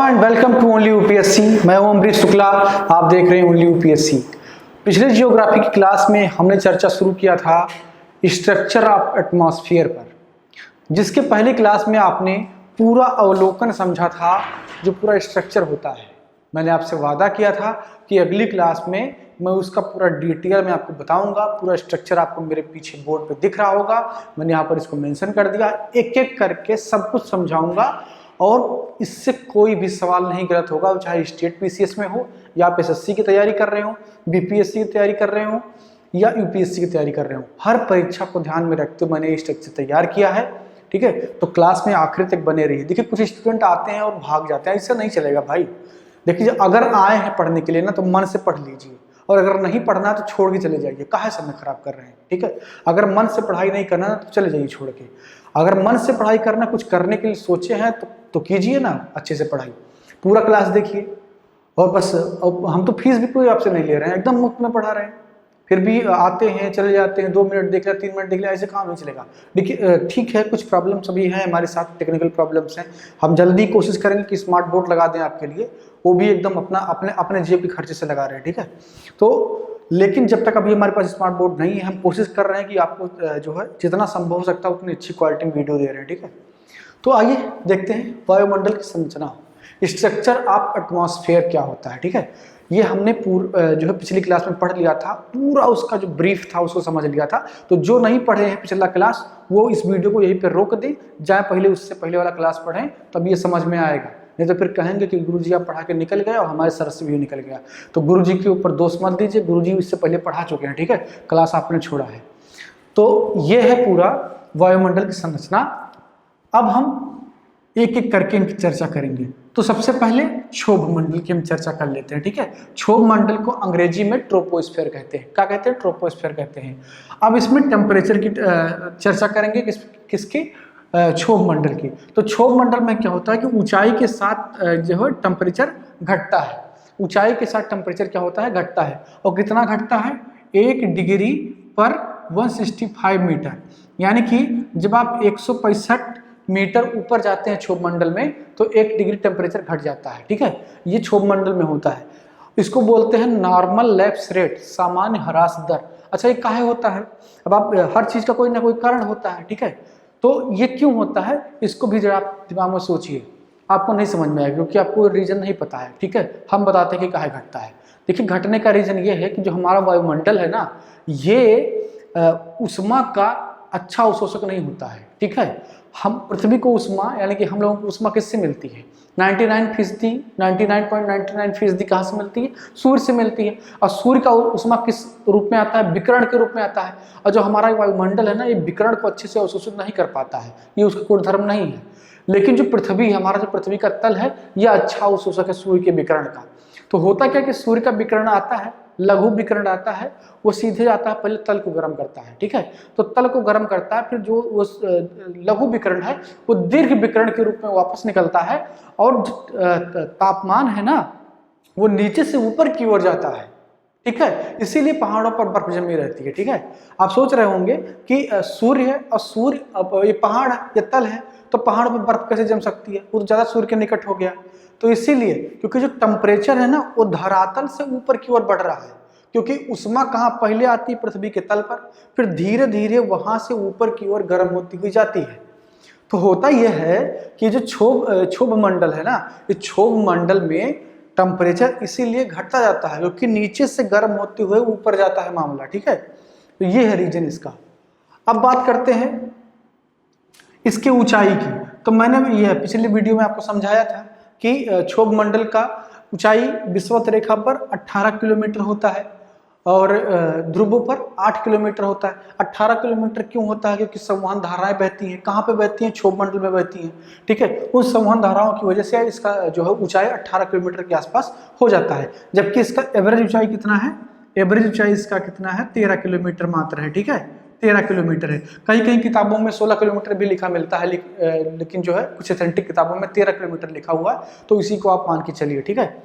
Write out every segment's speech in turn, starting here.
And welcome to only UPSC. मैं हूं अमरीश शुक्ला, आप देख रहे हैं ओनली यूपीएससी। पिछले जियोग्राफी की क्लास में हमने चर्चा शुरू किया था स्ट्रक्चर ऑफ एटमॉस्फेयर पर, जिसके पहली क्लास में आपने पूरा अवलोकन समझा था जो पूरा स्ट्रक्चर होता है। मैंने आपसे वादा किया था कि अगली क्लास में मैं उसका पूरा डिटेल में आपको बताऊंगा। पूरा स्ट्रक्चर आपको मेरे पीछे बोर्ड पे दिख रहा होगा, मैंने यहाँ पर इसको मेंशन कर दिया। एक एक करके सब कुछ समझाऊंगा और इससे कोई भी सवाल नहीं गलत होगा, चाहे स्टेट पीसीएस में हो या आप एसएससी की तैयारी कर रहे हो, बीपीएससी की तैयारी कर रहे हो या यूपीएससी की तैयारी कर रहे हो। हर परीक्षा को ध्यान में रखते हुए मैंने ये स्ट्रक्चर तैयार किया है, ठीक है। तो क्लास में आखिर तक बने रहिए। देखिए कुछ स्टूडेंट आते हैं और भाग जाते हैं, इससे नहीं चलेगा भाई। देखिए अगर आए हैं पढ़ने के लिए ना तो मन से पढ़ लीजिए, और अगर नहीं पढ़ना तो छोड़ के चले जाइए। काहे समय खराब कर रहे हैं, ठीक है। अगर मन से पढ़ाई नहीं करना तो चले जाइए छोड़ के। अगर मन से पढ़ाई करना, कुछ करने के लिए सोचे हैं तो कीजिए ना अच्छे से पढ़ाई, पूरा क्लास देखिए। और बस हम तो फीस भी कोई आपसे नहीं ले रहे हैं, एकदम मुफ्त में पढ़ा रहे हैं। फिर भी आते हैं चले जाते हैं, 2 मिनट देख लिया, 3 मिनट देख लिया, ऐसे काम नहीं चलेगा। देखिए ठीक है, कुछ प्रॉब्लम्स अभी हैं हमारे साथ, टेक्निकल प्रॉब्लम्स हैं। हम जल्दी कोशिश करेंगे कि स्मार्ट बोर्ड लगा दें आपके लिए, वो भी एकदम अपने जेब के खर्चे से लगा रहे हैं, ठीक है। तो लेकिन जब तक अभी हमारे पास स्मार्ट बोर्ड नहीं है, हम कोशिश कर रहे हैं कि आपको जो है जितना संभव हो सकता है उतनी अच्छी क्वालिटी में वीडियो दे रहे हैं, ठीक है। तो आइए देखते हैं वायुमंडल की संरचना, स्ट्रक्चर ऑफ एटमॉस्फेयर क्या होता है, ठीक है। ये हमने जो है पिछली क्लास में पढ़ लिया था, पूरा उसका जो ब्रीफ था उसको समझ लिया था। तो जो नहीं पढ़े हैं पिछला क्लास, वो इस वीडियो को यहीं पर रोक दें, जाए पहले उससे पहले वाला क्लास पढ़ें, तब ये समझ में आएगा। नहीं तो फिर कहेंगे कि गुरुजी आप पढ़ा के निकल गए और हमारे सर से भी निकल गया। तो गुरुजी के ऊपर दोष मत दीजिए, गुरुजी इससे पहले पढ़ा चुके हैं, ठीक है, क्लास आपने छोड़ा है। तो ये है पूरा वायुमंडल की संरचना। अब हम एक एक करके इनकी चर्चा करेंगे। तो सबसे पहले क्षोभ मंडल की हम चर्चा कर लेते हैं, ठीक है। क्षोभ मंडल को अंग्रेजी में ट्रोपोस्फेयर कहते हैं। क्या कहते हैं? ट्रोपोस्फेयर कहते हैं। अब इसमें टेम्परेचर की चर्चा करेंगे, किसकी? क्षोभ मंडल की। तो क्षोभ मंडल में क्या होता है कि ऊंचाई के साथ जो है टेम्परेचर घटता है। ऊंचाई के साथ टेम्परेचर क्या होता है? घटता है। और कितना घटता है? 1 डिग्री पर 165 मीटर। यानी कि जब आप 165 मीटर ऊपर जाते हैं क्षोभ मंडल में तो 1 डिग्री टेम्परेचर घट जाता है, ठीक है। ये क्षोभ मंडल में होता है। इसको बोलते हैं नॉर्मल लैप्स रेट, सामान्य ह्रास दर। अच्छा, ये काहे होता है? अब आप हर चीज का कोई ना कोई कारण होता है, ठीक है। तो ये क्यों होता है, इसको भी जरा आप दिमाग में सोचिए। आपको नहीं समझ में आएगा क्योंकि आपको रीजन नहीं पता है, ठीक है। हम बताते हैं कि काहे घटता है। देखिए घटने का रीजन ये है कि जो हमारा वायुमंडल है ना, ये उष्मा का अच्छा अवशोषक नहीं होता है, ठीक है। हम पृथ्वी को उष्मा, यानी कि हम लोगों को उष्मा किससे मिलती है? 99.99% कहाँ से मिलती है? सूर्य से मिलती है। और सूर्य का उष्मा किस रूप में आता है? विकिरण के रूप में आता है। और जो हमारा वायुमंडल है ना, ये विकिरण को अच्छे से अवशोषित नहीं कर पाता है, ये उसका कोई धर्म नहीं है। लेकिन जो पृथ्वी है, हमारा जो पृथ्वी का तल है, यह अच्छा अवशोषक है सूर्य के विकिरण का। तो होता क्या कि सूर्य का विकिरण आता है, लघु विकिरण आता है, वो सीधे आता है, पहले तल को गर्म करता है, ठीक है। तो तल को गर्म करता है, फिर जो वो लघु विकिरण है वो दीर्घ विकिरण के रूप में वापस निकलता है, और तापमान है ना वो नीचे से ऊपर की ओर जाता है, ठीक है। इसीलिए पहाड़ों पर बर्फ जमी रहती है, ठीक है। आप सोच रहे होंगे कि सूर्य है और सूर्य, ये पहाड़ है, ये तल है, तो पहाड़ पर बर्फ कैसे जम सकती है? वो तो ज्यादा सूर्य के निकट हो गया। तो इसीलिए क्योंकि जो टेम्परेचर है ना वो धरातल से ऊपर की ओर बढ़ रहा है, क्योंकि उष्मा कहाँ पहले आती है? पृथ्वी के तल पर, फिर धीरे धीरे वहां से ऊपर की ओर गर्म होती हुई जाती है। तो होता यह है कि जो क्षोभ मंडल है ना, इस क्षोभ मंडल में टेम्परेचर इसीलिए घटता जाता है क्योंकि नीचे से गर्म होते हुए ऊपर जाता है मामला, ठीक है। तो ये है रीजन इसका। अब बात करते हैं इसके ऊंचाई की। तो मैंने यह पिछले वीडियो में आपको समझाया था कि क्षोभ मंडल का ऊंचाई विषुवत रेखा पर 18 किलोमीटर होता है और ध्रुवों पर 8 किलोमीटर होता है। 18 किलोमीटर क्यों होता है? क्योंकि संवहन धाराएं बहती हैं। कहाँ पे बहती हैं? क्षोभ मंडल में बहती हैं, ठीक है। उन संवहन धाराओं की वजह से इसका जो है ऊंचाई 18 किलोमीटर के आसपास हो जाता है। जबकि इसका एवरेज ऊंचाई कितना है? एवरेज ऊंचाई इसका कितना है? 13 किलोमीटर मात्र है, ठीक है। 13 किलोमीटर है। कहीं कहीं किताबों में 16 किलोमीटर भी लिखा मिलता है, लेकिन जो है कुछ ऑथेंटिक किताबों में 13 किलोमीटर लिखा हुआ है, तो इसी को आप मान के चलिए, ठीक है।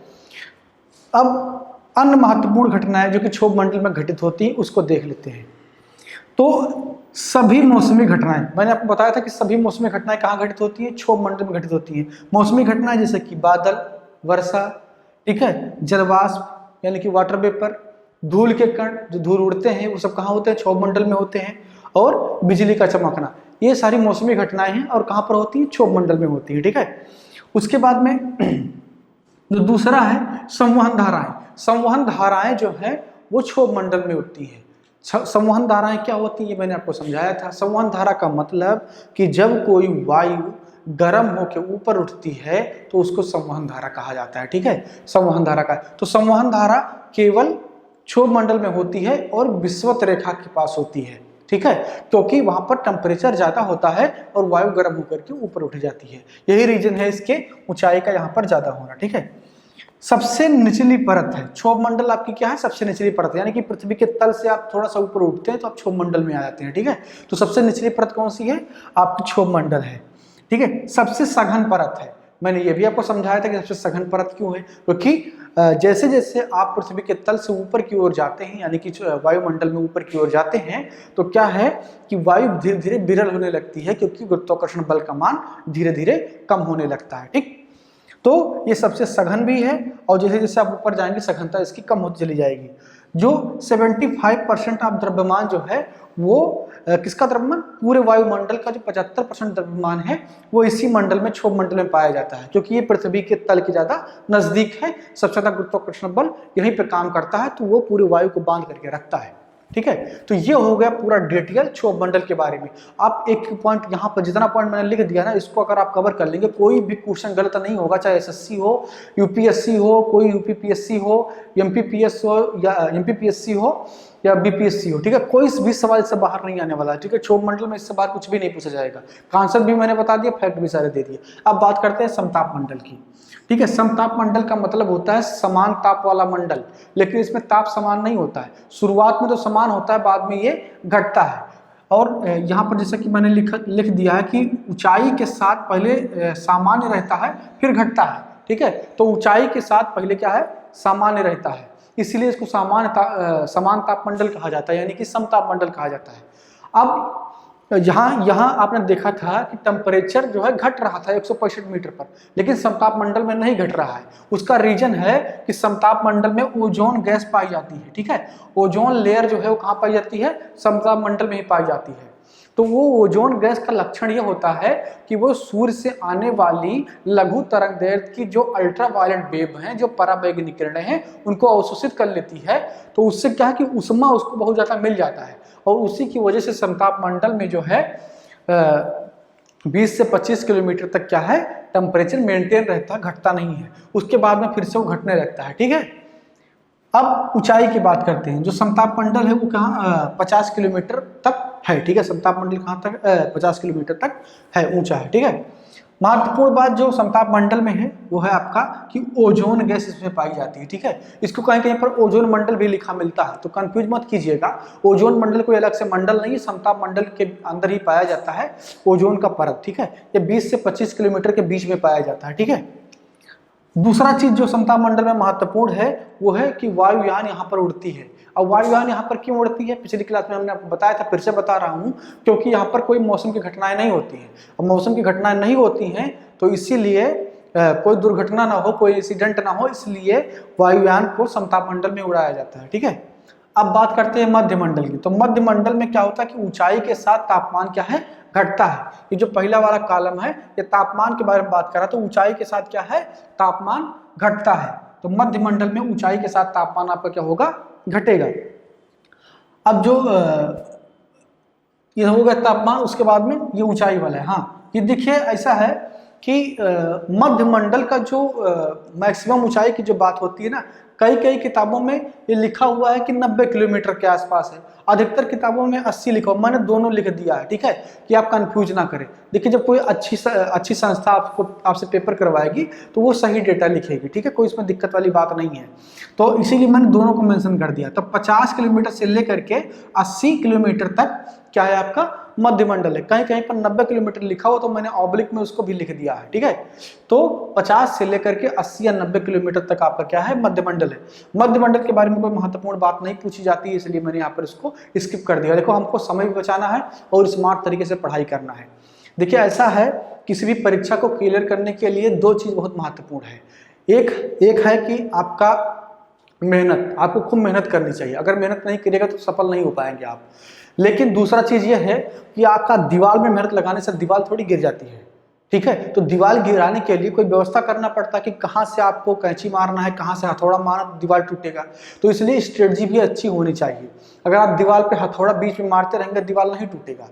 अब अन्य महत्वपूर्ण घटनाएं जो कि क्षोभ मंडल में घटित होती है उसको देख लेते हैं। तो सभी मौसमी घटनाएं, मैंने आपको बताया था कि सभी मौसमी घटनाएं कहाँ घटित होती है, क्षोभ मंडल में घटित होती है। मौसमी घटनाएं जैसे कि बादल, वर्षा, ठीक है, जलवाष्प यानी कि वाटर वेपर, धूल के कण जो धूल उड़ते हैं वो सब कहाँ होते हैं, क्षोभ मंडल में होते हैं, और बिजली का चमकना, ये सारी मौसमी घटनाएं हैं और कहाँ पर होती है, क्षोभ मंडल में होती है, ठीक है। उसके बाद में जो दूसरा है संवहन धाराएं, संवहन धाराएं जो है वो क्षोभ मंडल में होती है। संवहन धाराएं क्या होती है, मैंने आपको समझाया था। संवहन धारा का मतलब कि जब कोई वायु गर्म होकर ऊपर उठती है तो उसको संवहन धारा कहा जाता है, ठीक है, संवहन धारा का। तो संवहन धारा केवल क्षोभ मंडल में होती है और विषुवत रेखा के पास होती है, ठीक है, क्योंकि वहां पर टेम्परेचर ज्यादा होता है और वायु गर्म होकर के ऊपर उठ जाती है। यही रीजन है इसके ऊंचाई का यहाँ पर ज्यादा होना, ठीक है। सबसे निचली परत है क्षोभ मंडल, आपकी क्या है, सबसे निचली परत, यानी कि पृथ्वी के तल से आप थोड़ा सा ऊपर उठते हैं तो आप क्षोभ मंडल में आ जाते हैं, ठीक है। तो सबसे निचली परत कौन सी है, आपकी क्षोभ मंडल है, ठीक है। सबसे सघन परत है, मैंने ये भी आपको समझाया था कि सबसे सघन परत क्यों है, क्योंकि जैसे जैसे आप पृथ्वी के तल से ऊपर की ओर जाते हैं, यानी कि वायुमंडल में ऊपर की ओर जाते हैं, तो क्या है कि वायु धीरे धीरे विरल होने लगती है, क्योंकि गुरुत्वाकर्षण बल का मान धीरे धीरे कम होने लगता है, ठीक। तो ये सबसे सघन भी है और जैसे जैसे आप ऊपर जाएंगे सघनता इसकी कम होती चली जाएगी। जो 75% ऑफ द्रव्यमान जो है वो किसका द्रव्यमान, पूरे वायुमंडल का जो 75% द्रव्यमान है वो इसी मंडल में, क्षोभ मंडल में पाया जाता है, क्योंकि ये पृथ्वी के तल के ज्यादा नजदीक है, सबसे ज्यादा गुरुत्वाकर्षण बल यहीं पे काम करता है, तो वो पूरे वायु को बांध करके रखता है, ठीक है। तो ये हो गया पूरा डिटेल क्षोभ मंडल के बारे में। आप एक पॉइंट यहाँ पर, जितना पॉइंट मैंने लिख दिया ना, इसको अगर आप कवर कर लेंगे कोई भी क्वेश्चन गलत नहीं होगा, चाहे एसएससी हो, यूपीएससी हो, कोई यूपीपीएससी हो, एमपीपीएस हो या एमपीपीएससी हो या बीपीएससी हो, ठीक है, कोई भी सवाल से बाहर नहीं आने वाला है, ठीक है। क्षोभ मंडल में इससे बाहर कुछ भी नहीं पूछा जाएगा, कॉन्सेप्ट भी मैंने बता दिया, फैक्ट भी सारे दे दिए। अब बात करते हैं समताप मंडल की, ठीक है। समताप मंडल का मतलब होता है समान ताप वाला मंडल, लेकिन इसमें ताप समान नहीं होता है, शुरुआत में तो समान होता है, बाद में ये घटता है। और यहाँ पर जैसा कि मैंने लिख दिया है कि ऊंचाई के साथ पहले सामान्य रहता है फिर घटता है, ठीक है। तो ऊंचाई के साथ पहले क्या है, सामान्य रहता है, इसलिए इसको समान ताप मंडल कहा जाता है, यानी कि समताप मंडल कहा जाता है। अब यहाँ आपने देखा था कि टेम्परेचर जो है घट रहा था 165 मीटर पर, लेकिन समताप मंडल में नहीं घट रहा है। उसका रीजन है कि समताप मंडल में ओजोन गैस पाई जाती है, ठीक है। ओजोन लेयर जो है वो कहाँ पाई जाती है, समताप मंडल में ही पाई जाती है। तो वो ओजोन गैस का लक्षण ये होता है कि वो सूर्य से आने वाली लघु तरंगदैर्घ्य की जो अल्ट्रावायलेट वेव हैं, जो पराबैंगनी किरणें हैं, उनको अवशोषित कर लेती है। तो उससे क्या है कि ऊष्मा उसको बहुत ज्यादा मिल जाता है, और उसी की वजह से समताप मंडल में जो है 20 से 25 किलोमीटर तक क्या है, टेम्परेचर मेंटेन रहता है, घटता नहीं है। उसके बाद में फिर से वो घटने लगता है, ठीक है। अब ऊंचाई की बात करते हैं। जो समताप मंडल है वो कहाँ 50 किलोमीटर तक है, ठीक है। समताप मंडल कहाँ तक 50 किलोमीटर तक है, ऊंचा है, ठीक है। महत्वपूर्ण बात जो समताप मंडल में है वो है आपका कि ओजोन गैस इसमें पाई जाती है, ठीक है। इसको कहीं कहीं पर ओजोन मंडल भी लिखा मिलता है, तो कंफ्यूज मत कीजिएगा। ओजोन मंडल कोई अलग से मंडल नहीं है, समताप मंडल के अंदर ही पाया जाता है ओजोन का परत, ठीक है। ये 20 से 25 किलोमीटर के बीच में पाया जाता है, ठीक है। दूसरा चीज जो समताप मंडल में महत्वपूर्ण है वो है कि वायुयान यहाँ पर उड़ती है। अब वायुयान यहाँ पर क्यों उड़ती है, पिछली क्लास में हमने आपको बताया था, फिर से बता रहा हूँ, क्योंकि यहाँ पर कोई मौसम की घटनाएं नहीं होती हैं। अब मौसम की घटनाएं नहीं होती हैं तो इसीलिए कोई दुर्घटना ना हो, कोई इंसिडेंट ना हो, इसलिए वायुयान को समताप मंडल में उड़ाया जाता है, ठीक है। अब बात करते हैं मध्य मंडल की। तो मध्य मंडल में क्या होता है कि ऊंचाई के साथ तापमान क्या है, घटता है। ये जो पहला वाला कॉलम है ये तापमान के बारे में बात कर रहा है, तो ऊंचाई के साथ क्या है, तापमान घटता है। तो मध्य मंडल में ऊंचाई के साथ तापमान आपका क्या होगा, घटेगा। अब जो ये हो गया तापमान, उसके बाद में ये ऊंचाई वाला है। हाँ, ये देखिए ऐसा है कि मध्य मंडल का जो मैक्सिमम ऊंचाई की जो बात होती है ना, कई किताबों में ये लिखा हुआ है कि 90 किलोमीटर के आसपास है, अधिकतर किताबों में 80 लिखा हुआ, मैंने दोनों लिख दिया है, ठीक है, कि आप कंफ्यूज ना करें। देखिए जब कोई अच्छी संस्था आपसे पेपर करवाएगी तो वो सही डेटा लिखेगी, ठीक है, कोई इसमें दिक्कत वाली बात नहीं है। तो इसीलिए मैंने दोनों को मेंशन कर दिया। तो 50 किलोमीटर से लेकर के 80 किलोमीटर तक क्या है आपका मध्यमंडल है। कहीं कहीं पर 90 किलोमीटर लिखा हो तो मैंने ऑब्लिक में उसको भी लिख दिया है, ठीक है। तो 50 से लेकर के 80 या 90 किलोमीटर तक आपका क्या है, मध्यमंडल है। मध्यमंडल के बारे में कोई महत्वपूर्ण बात नहीं पूछी जाती है, इसलिए मैंने यहाँ पर इसको स्किप कर दिया। देखो हमको समय भी बचाना है और स्मार्ट तरीके से पढ़ाई करना है। देखिए ऐसा है, किसी भी परीक्षा को क्लियर करने के लिए दो चीज बहुत महत्वपूर्ण है। एक है कि आपका मेहनत, आपको खूब मेहनत करनी चाहिए। अगर मेहनत नहीं करिएगा तो सफल नहीं हो पाएंगे आप। लेकिन दूसरा चीज यह है कि आपका दीवार में मेहनत लगाने से दीवार थोड़ी गिर जाती है, ठीक है। तो दीवार गिराने के लिए कोई व्यवस्था करना पड़ता है कि कहाँ से आपको कैंची मारना है, कहाँ से हथौड़ा मारना, दीवार टूटेगा। तो इसलिए स्ट्रेटजी भी अच्छी होनी चाहिए। अगर आप दीवार पे हथौड़ा बीच में मारते रहेंगे दीवार नहीं टूटेगा।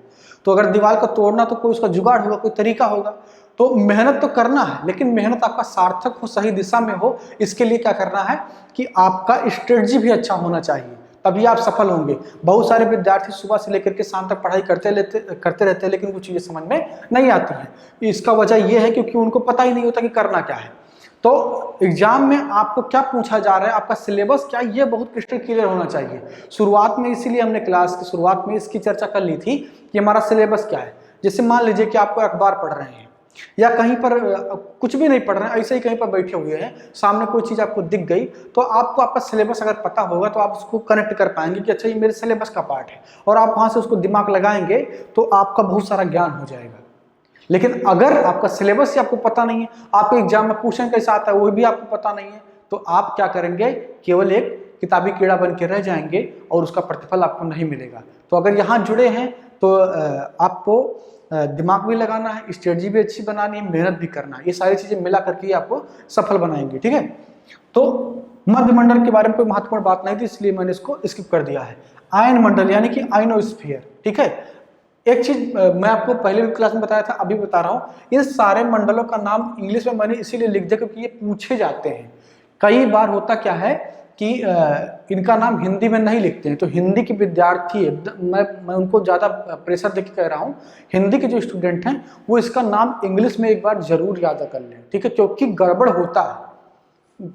तो अगर दीवार को तोड़ना तो कोई उसका जुगाड़ होगा, कोई तरीका होगा। तो मेहनत तो करना है, लेकिन मेहनत आपका सार्थक हो, सही दिशा में हो। इसके लिए क्या करना है कि आपका स्ट्रेटजी भी अच्छा होना चाहिए, तभी आप सफल होंगे। बहुत सारे विद्यार्थी सुबह से लेकर के शाम तक पढ़ाई करते रहते हैं, लेकिन कुछ चीजें समझ में नहीं आती हैं। इसका वजह यह है क्योंकि उनको पता ही नहीं होता कि करना क्या है। तो एग्जाम में आपको क्या पूछा जा रहा है, आपका सिलेबस क्या है, ये बहुत क्रिस्टल क्लियर होना चाहिए शुरुआत में। इसीलिए हमने क्लास की शुरुआत में इसकी चर्चा कर ली थी कि हमारा सिलेबस क्या है। जैसे मान लीजिए कि आपको अखबार पढ़ रहे हैं या कहीं पर कुछ भी नहीं पढ़ रहे हैं, ऐसे ही कहीं पर बैठे हुए हैं, सामने कोई चीज आपको दिख गई, तो आपको आपका सिलेबस अगर पता होगा तो आप उसको कनेक्ट कर पाएंगे कि अच्छा ये मेरे सिलेबस का पार्ट है, और आप वहां से उसको दिमाग लगाएंगे तो आपका बहुत सारा ज्ञान हो जाएगा। लेकिन अगर आपका सिलेबस ही आपको पता नहीं है, आपके एग्जाम में क्वेश्चन कैसा आता है वो भी आपको पता नहीं है, तो आप क्या करेंगे, केवल एक किताबी कीड़ा बन के रह जाएंगे और उसका प्रतिफल आपको नहीं मिलेगा। तो अगर यहाँ जुड़े हैं तो आपको दिमाग भी लगाना है, स्ट्रेटजी भी अच्छी बनानी है, मेहनत भी करना है। ये सारी चीजें मिला करके आपको सफल बनाएंगे, ठीक है। तो मध्यमंडल के बारे में कोई महत्वपूर्ण बात नहीं थी, इसलिए मैंने इसको स्किप कर दिया है। आयन मंडल यानी कि आयनोस्फीयर, ठीक है। एक चीज मैं आपको पहले भी क्लास में बताया था, अभी बता रहा हूँ, इन सारे मंडलों का नाम इंग्लिश में मैंने इसीलिए लिख दिया क्योंकि ये पूछे जाते हैं। कई बार होता क्या है कि इनका नाम हिंदी में नहीं लिखते हैं, तो हिंदी के विद्यार्थी, मैं उनको ज़्यादा प्रेशर देके कह रहा हूँ, हिंदी के जो स्टूडेंट हैं वो इसका नाम इंग्लिश में एक बार जरूर याद कर लें, ठीक है। क्योंकि गड़बड़ होता है,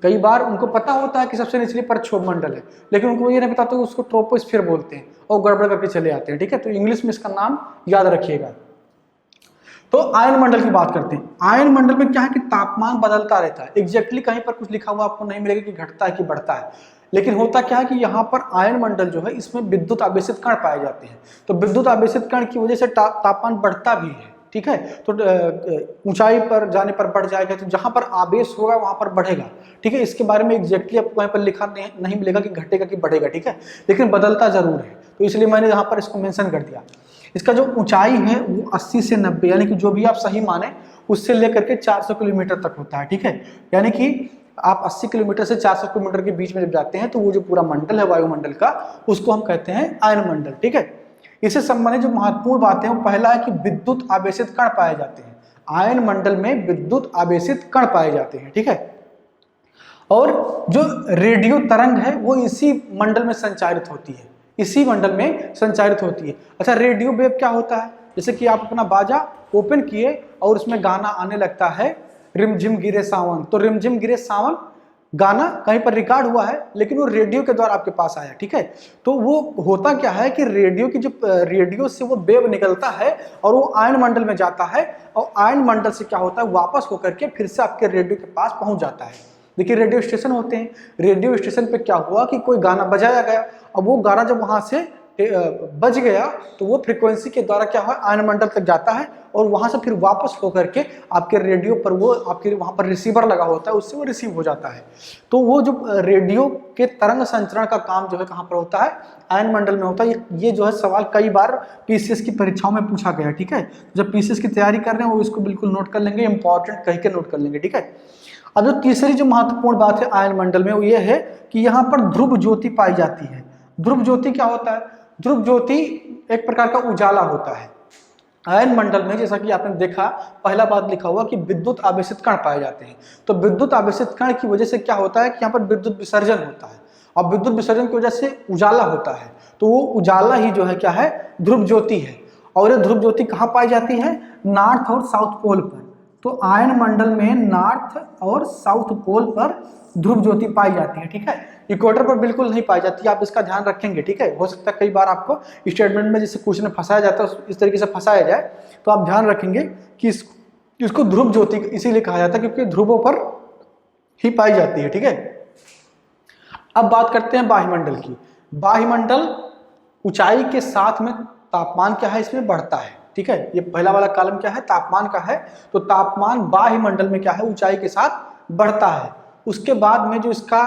कई बार उनको पता होता है कि सबसे निचली पर क्षोभ मंडल है, लेकिन उनको ये नहीं पता तो उसको ट्रोपोस्फीयर बोलते हैं और गड़बड़ करके चले आते हैं, ठीक है। तो इंग्लिश में इसका नाम याद रखिएगा। तो आयन मंडल की बात करते हैं। आयन मंडल में क्या है कि तापमान बदलता रहता है। एग्जैक्टली कहीं पर कुछ लिखा हुआ आपको नहीं मिलेगा कि घटता है कि बढ़ता है, लेकिन होता क्या है कि यहाँ पर आयन मंडल जो है इसमें विद्युत आवेशित कण पाए जाते हैं। तो विद्युत आवेशित कण की वजह से तापमान बढ़ता भी है, ठीक है। तो ऊंचाई पर जाने पर बढ़ जाएगा, तो जहां पर आवेश होगा वहां पर बढ़ेगा, ठीक है। इसके बारे में एग्जैक्टली आपको वहां पर लिखा नहीं मिलेगा कि घटेगा कि बढ़ेगा, ठीक है, लेकिन बदलता जरूर है। तो इसलिए मैंने यहाँ पर इसको मेंशन कर दिया। इसका जो ऊंचाई है वो 80 से 90, यानी कि जो भी आप सही माने उससे लेकर के 400 किलोमीटर तक होता है, ठीक है। यानी कि आप 80 किलोमीटर से 400 किलोमीटर के बीच में जब जाते हैं तो वो जो पूरा मंडल है वायुमंडल का, उसको हम कहते हैं आयन मंडल, ठीक है। इससे संबंधित जो महत्वपूर्ण बातें हैं वो पहला है कि विद्युत आवेशित कण पाए जाते हैं। आयन मंडल में विद्युत आवेशित कण पाए जाते हैं, ठीक है। और जो रेडियो तरंग है वो इसी मंडल में संचारित होती है, इसी मंडल में संचारित होती है। अच्छा, रेडियो वेव क्या होता है? जैसे कि आप अपना बाजा ओपन किए और उसमें गाना आने लगता है, रिमझिम गिरे सावन, तो रिमझिम गिरे सावन गाना कहीं पर रिकॉर्ड हुआ है, लेकिन वो रेडियो के द्वारा आपके पास आया, ठीक है। तो वो होता क्या है कि रेडियो की जो रेडियो से वो वेव निकलता है और वो आयन मंडल में जाता है, और आयन मंडल से क्या होता है वापस होकर के फिर से आपके रेडियो के पास पहुंच जाता है। देखिए रेडियो स्टेशन होते हैं, रेडियो स्टेशन पे क्या हुआ कि कोई गाना बजाया गया, अब वो गाना जब वहां से बज गया तो वो फ्रीक्वेंसी के द्वारा क्या हुआ आयन मंडल तक जाता है, और वहां से फिर वापस होकर के आपके रेडियो पर वो आपके वहां पर रिसीवर लगा होता है, उससे वो रिसीव हो जाता है। तो वो जो रेडियो के तरंग संचरण का काम जो है कहाँ पर होता है, आयन मंडल में होता है। ये जो है सवाल कई बार पीसीएस की परीक्षाओं में पूछा गया, ठीक है। जब पीसीएस की तैयारी कर रहे हैं वो इसको बिल्कुल नोट कर लेंगे, इंपॉर्टेंट कह के नोट कर लेंगे, ठीक है। अब जो तीसरी जो महत्वपूर्ण बात है आयन मंडल में वो ये है कि यहाँ पर ध्रुव ज्योति पाई जाती है। ध्रुव ज्योति क्या होता है? ध्रुव ज्योति एक प्रकार का उजाला होता है। आयन मंडल में जैसा कि आपने देखा पहला बात लिखा हुआ कि विद्युत आवेशित कण पाए जाते हैं। तो विद्युत आवेशित कण की वजह से क्या होता है कि यहाँ पर विद्युत विसर्जन होता है, और विद्युत विसर्जन की वजह से उजाला होता है। तो वो उजाला ही जो है क्या है, ध्रुव ज्योति है। और ये ध्रुव ज्योति कहाँ पाई जाती है? नॉर्थ और साउथ पोल पर। तो आयन मंडल में नॉर्थ और साउथ पोल पर ध्रुव ज्योति पाई जाती है, ठीक है। इक्वेटर पर बिल्कुल नहीं पाई जाती, आप इसका ध्यान रखेंगे, ठीक है। हो सकता है कई बार आपको स्टेटमेंट में जैसे क्वेश्चन फंसाया जाता है इस तरीके से फंसाया जाए, तो आप ध्यान रखेंगे कि इसको ध्रुव ज्योति इसीलिए कहा जाता है क्योंकि ध्रुवों पर ही पाई जाती है, ठीक है। अब बात करते हैं वायुमंडल की। वायुमंडल ऊंचाई के साथ में तापमान क्या है इसमें बढ़ता है, ठीक है। ये पहला वाला कॉलम क्या है, तापमान का है। तो तापमान वायुमंडल में क्या है, ऊंचाई के साथ बढ़ता है। उसके बाद में जो इसका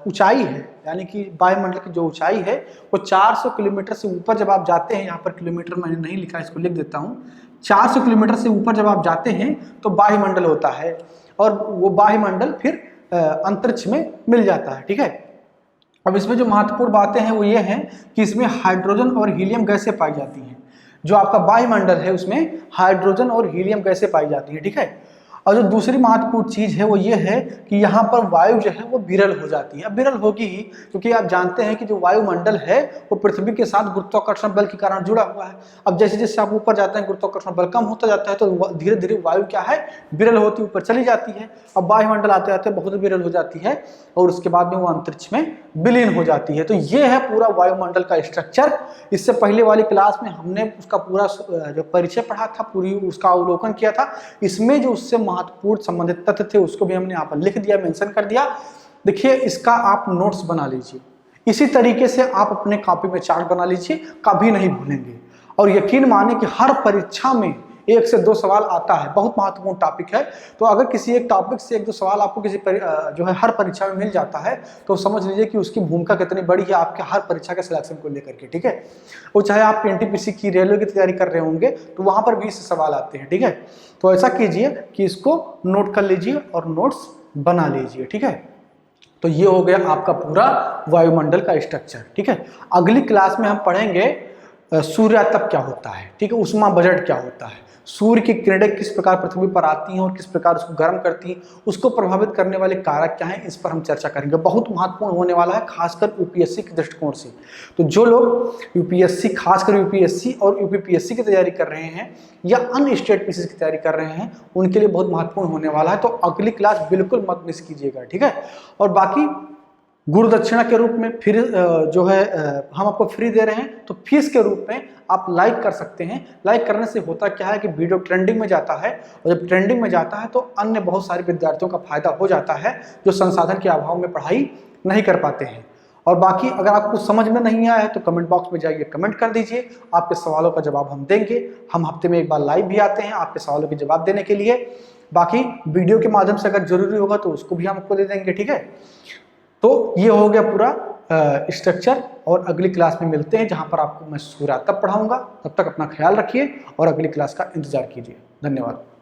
ऊंचाई है, यानी कि वायुमंडल की जो ऊंचाई है वो 400 किलोमीटर से ऊपर जब आप जाते हैं, यहाँ पर किलोमीटर मैंने नहीं लिखा, इसको लिख देता हूँ। 400 किलोमीटर से ऊपर जब आप जाते हैं तो वायुमंडल होता है, और वो वायुमंडल फिर अंतरिक्ष में मिल जाता है, ठीक है। अब इसमें जो महत्वपूर्ण बातें हैं वो ये हैं कि इसमें हाइड्रोजन और हीलियम गैसें पाई जाती हैं। जो आपका वायुमंडल है उसमें हाइड्रोजन और हीलियम गैसें पाई जाती है, ठीक है। और जो दूसरी महत्वपूर्ण चीज है वो ये है कि यहाँ पर वायु जो है वो विरल हो जाती है। अब विरल होगी ही क्योंकि आप जानते हैं कि जो वायुमंडल है वो पृथ्वी के साथ गुरुत्वाकर्षण बल के कारण जुड़ा हुआ है। अब जैसे जैसे आप ऊपर जाते हैं गुरुत्वाकर्षण बल कम होता जाता है, तो धीरे धीरे वायु क्या है, विरल होती ऊपर चली जाती है। अब वायुमंडल आते आते बहुत विरल हो जाती है और उसके बाद में वो अंतरिक्ष में विलीन हो जाती है। तो ये है पूरा वायुमंडल का स्ट्रक्चर। इससे पहले वाली क्लास में हमने उसका पूरा जो परिचय पढ़ा था, पूरी उसका अवलोकन किया था। इसमें जो उससे महत्वपूर्ण संबंधित तथ्य थे उसको भी हमने यहाँ पर लिख दिया, मेंशन कर दिया। देखिए, इसका आप नोट्स बना लीजिए। इसी तरीके से आप अपने कॉपी में चार्ट बना लीजिए, कभी नहीं भूलेंगे। और यकीन माने कि हर परीक्षा में 1 से 2 सवाल आता है, बहुत महत्वपूर्ण टॉपिक है। तो अगर किसी एक टॉपिक से 1-2 सवाल आपको किसी जो है हर परीक्षा में मिल जाता है, तो समझ लीजिए कि उसकी भूमिका कितनी बड़ी है आपके हर परीक्षा के सिलेक्शन को लेकर के, ठीक है। वो चाहे आप एनटीपीसी की, रेलवे की तैयारी कर रहे होंगे तो वहां पर भी इससे सवाल आते हैं, ठीक है। तो ऐसा कीजिए कि इसको नोट कर लीजिए और नोट्स बना लीजिए, ठीक है। तो ये हो गया आपका पूरा वायुमंडल का स्ट्रक्चर, ठीक है। अगली क्लास में हम पढ़ेंगे सूर्यातप क्या होता है, ठीक है, उष्मा बजट क्या होता है, सूर्य की किरणें किस प्रकार पृथ्वी पर आती हैं और किस प्रकार उसको गर्म करती हैं, उसको प्रभावित करने वाले कारक क्या हैं, इस पर हम चर्चा करेंगे। बहुत महत्वपूर्ण होने वाला है, खासकर यूपीएससी के दृष्टिकोण से। तो जो लोग यूपीएससी, खासकर यूपीएससी और यूपीपीएससी की तैयारी कर रहे हैं या अन्य स्टेट पीसीएस की तैयारी कर रहे हैं, उनके लिए बहुत महत्वपूर्ण होने वाला है। तो अगली क्लास बिल्कुल मत मिस कीजिएगा, ठीक है। और बाकी गुरु दक्षिणा के रूप में फिर जो है हम आपको फ्री दे रहे हैं, तो फीस के रूप में आप लाइक कर सकते हैं। लाइक करने से होता क्या है कि वीडियो ट्रेंडिंग में जाता है, और जब ट्रेंडिंग में जाता है तो अन्य बहुत सारे विद्यार्थियों का फायदा हो जाता है जो संसाधन के अभाव में पढ़ाई नहीं कर पाते हैं। और बाकी अगर आपको समझ में नहीं आया है तो कमेंट बॉक्स में जाइए, कमेंट कर दीजिए, आपके सवालों का जवाब हम देंगे। हम हफ्ते में 1 बार लाइव भी आते हैं आपके सवालों के जवाब देने के लिए। बाकी वीडियो के माध्यम से अगर जरूरी होगा तो उसको भी हम आपको दे देंगे, ठीक है। तो ये हो गया पूरा स्ट्रक्चर, और अगली क्लास में मिलते हैं जहां पर आपको मैं सूर्यातप पढ़ाऊंगा। तब तक अपना ख्याल रखिए और अगली क्लास का इंतजार कीजिए। धन्यवाद।